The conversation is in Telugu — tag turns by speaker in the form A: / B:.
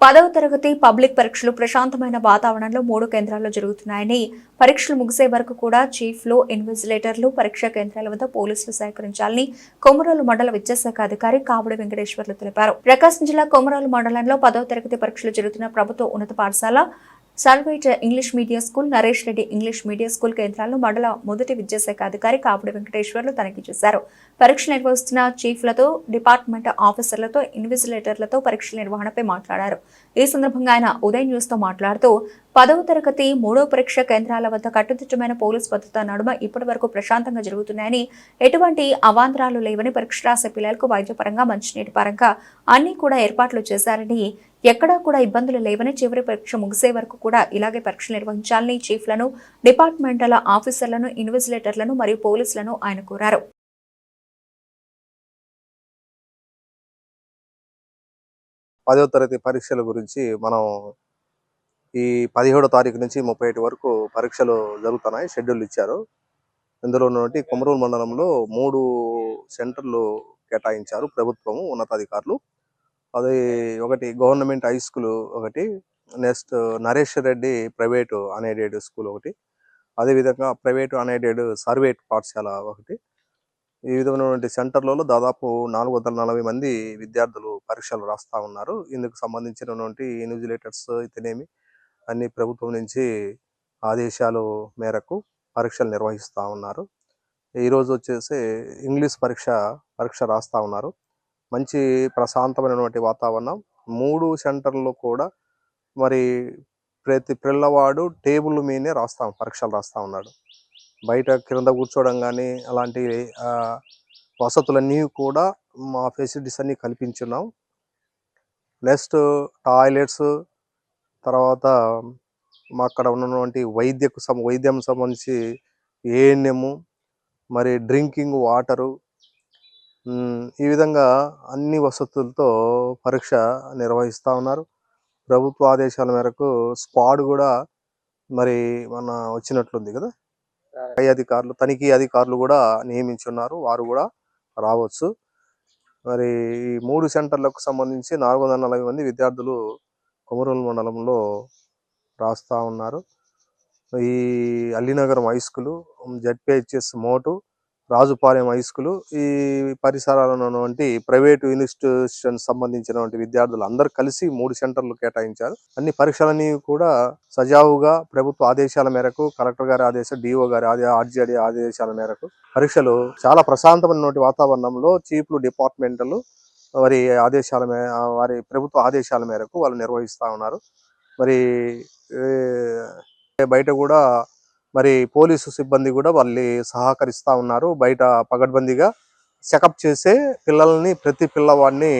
A: 10వ తరగతి పబ్లిక్ పరీక్షలు ప్రశాంతమైన వాతావరణంలో 3 కేంద్రాల్లో జరుగుతున్నాయని, పరీక్షలు ముగిసే వరకు కూడా చీఫ్లు, ఇన్విజిలేటర్లు పరీక్షా కేంద్రాల వద్ద పోలీసులు సహకరించాలని కొమరోలు మండల విద్యాశాఖ అధికారి కావుడి వెంకటేశ్వర్లు తెలిపారు. ప్రకాశం జిల్లా కొమరోలు మండలంలో 10వ తరగతి పరీక్షలు జరుగుతున్న ప్రభుత్వ ఉన్నత పాఠశాల సాల్వేట్ English medium school, Naresh Reddy English medium school కేంద్రాలను మండల మొదటి విద్యాశాఖ అధికారి కాపుడి వెంకటేశ్వర్లు తనిఖీ చేశారు. పరీక్షలు నిర్వహిస్తున్న చీఫ్లతో, డిపార్ట్మెంట్ ఆఫీసర్లతో, ఇన్విజిలేటర్లతో పరీక్షల నిర్వహణపై మాట్లాడారు. ఈ సందర్భంగా ఆయన ఉదయ్ న్యూస్ తో మాట్లాడుతూ 10వ తరగతి 3వ పరీక్ష కేంద్రాల వద్ద కట్టుదిట్టమైన పోలీసు భద్రత నడుమ ఇప్పటి వరకు ప్రశాంతంగా జరుగుతున్నాయని, ఎటువంటి అవాంతరాలు లేవని, పరీక్ష రాసే పిల్లలకు వైద్యపరంగా, మంచినీటి పరంగా అన్ని కూడా ఏర్పాట్లు చేశారని, ఎక్కడా కూడా ఇబ్బందులు లేవని, చివరి పరీక్ష ముగిసే వరకు కూడా ఇలాగే పరీక్షలు నిర్వహించాలని చీఫ్లను, డిపార్ట్మెంటల్ ఆఫీసర్లను, ఇన్విజిలేటర్లను మరియు పోలీసులను ఆయన కోరారు.
B: పదవ తరగతి పరీక్షల గురించి మనం ఈ 17వ తారీఖు నుంచి 31 వరకు పరీక్షలు జరుగుతున్నాయి. షెడ్యూల్ ఇచ్చారు. ఇందులో నుండి కొమరూలు మండలంలో 3 సెంటర్లు కేటాయించారు ప్రభుత్వము, ఉన్నతాధికారులు. అది ఒకటి గవర్నమెంట్ హై స్కూల్, ఒకటి next Naresh Reddy private unaided school ఒకటి, అదేవిధంగా ప్రైవేటు అన్ఎయిడెడ్ సర్వేట్ పాఠశాల ఒకటి. ఈ విధమైనటువంటి సెంటర్లలో దాదాపు 440 మంది విద్యార్థులు పరీక్షలు రాస్తా ఉన్నారు. ఇందుకు సంబంధించినటువంటి ఇన్విజిలేటర్స్ అయితేనేమి అన్ని ప్రభుత్వం నుంచి ఆదేశాలు మేరకు పరీక్షలు నిర్వహిస్తూ ఉన్నారు. ఈరోజు వచ్చేసి ఇంగ్లీష్ పరీక్ష రాస్తూ ఉన్నారు. మంచి ప్రశాంతమైనటువంటి వాతావరణం. 3 సెంటర్లు కూడా మరి ప్రతి పిల్లవాడు టేబుల్ మీదే పరీక్షలు రాస్తూ ఉన్నాడు. బయట క్రింద కూర్చోవడం కానీ అలాంటి వసతులన్నీ కూడా మా ఫెసిలిటీస్ అన్నీ కల్పించున్నాం. నెక్స్ట్ టాయిలెట్స్, తర్వాత మా అక్కడ ఉన్నటువంటి వైద్యం సంబంధించి ఏఎన్ఎం, మరి డ్రింకింగ్ వాటరు, ఈ విధంగా అన్ని వసతులతో పరీక్ష నిర్వహిస్తూ ఉన్నారు. ప్రభుత్వ ఆదేశాల మేరకు స్క్వాడ్ కూడా మరి మన వచ్చినట్లుంది కదా, తనిఖీ అధికారులు కూడా నియమించున్నారు. వారు కూడా రావచ్చు. మరి ఈ 3 సెంటర్లకు సంబంధించి 440 మంది విద్యార్థులు కొమరూలు మండలంలో రాస్తా ఉన్నారు. ఈ అల్లినగరం హై స్కూలు, జెడ్పిహెచ్ఎస్ మోటు, రాజుపాలెం హై స్కూలు, ఈ పరిసరాలలో ఉన్నటువంటి ప్రైవేటు ఇన్స్టిట్యూషన్ సంబంధించినటువంటి విద్యార్థులు అందరూ కలిసి 3 సెంటర్లు కేటాయించారు. అన్ని పరీక్షలన్నీ కూడా సజావుగా ప్రభుత్వ ఆదేశాల మేరకు, కలెక్టర్ గారి ఆదేశం, డిఓ గారి ఆర్జేడీ ఆదేశాల మేరకు పరీక్షలు చాలా ప్రశాంతమైనటువంటి వాతావరణంలో చీఫ్లు, డిపార్ట్మెంటలు వారి ప్రభుత్వ ఆదేశాల మేరకు వాళ్ళు నిర్వహిస్తూ ఉన్నారు. మరి బయట కూడా మరి పోలీసు సిబ్బంది కూడా వాళ్ళు సహకరిస్తూ ఉన్నారు. బయట పగడ్బందీగా చెకప్ చేసే ప్రతి పిల్లవాడిని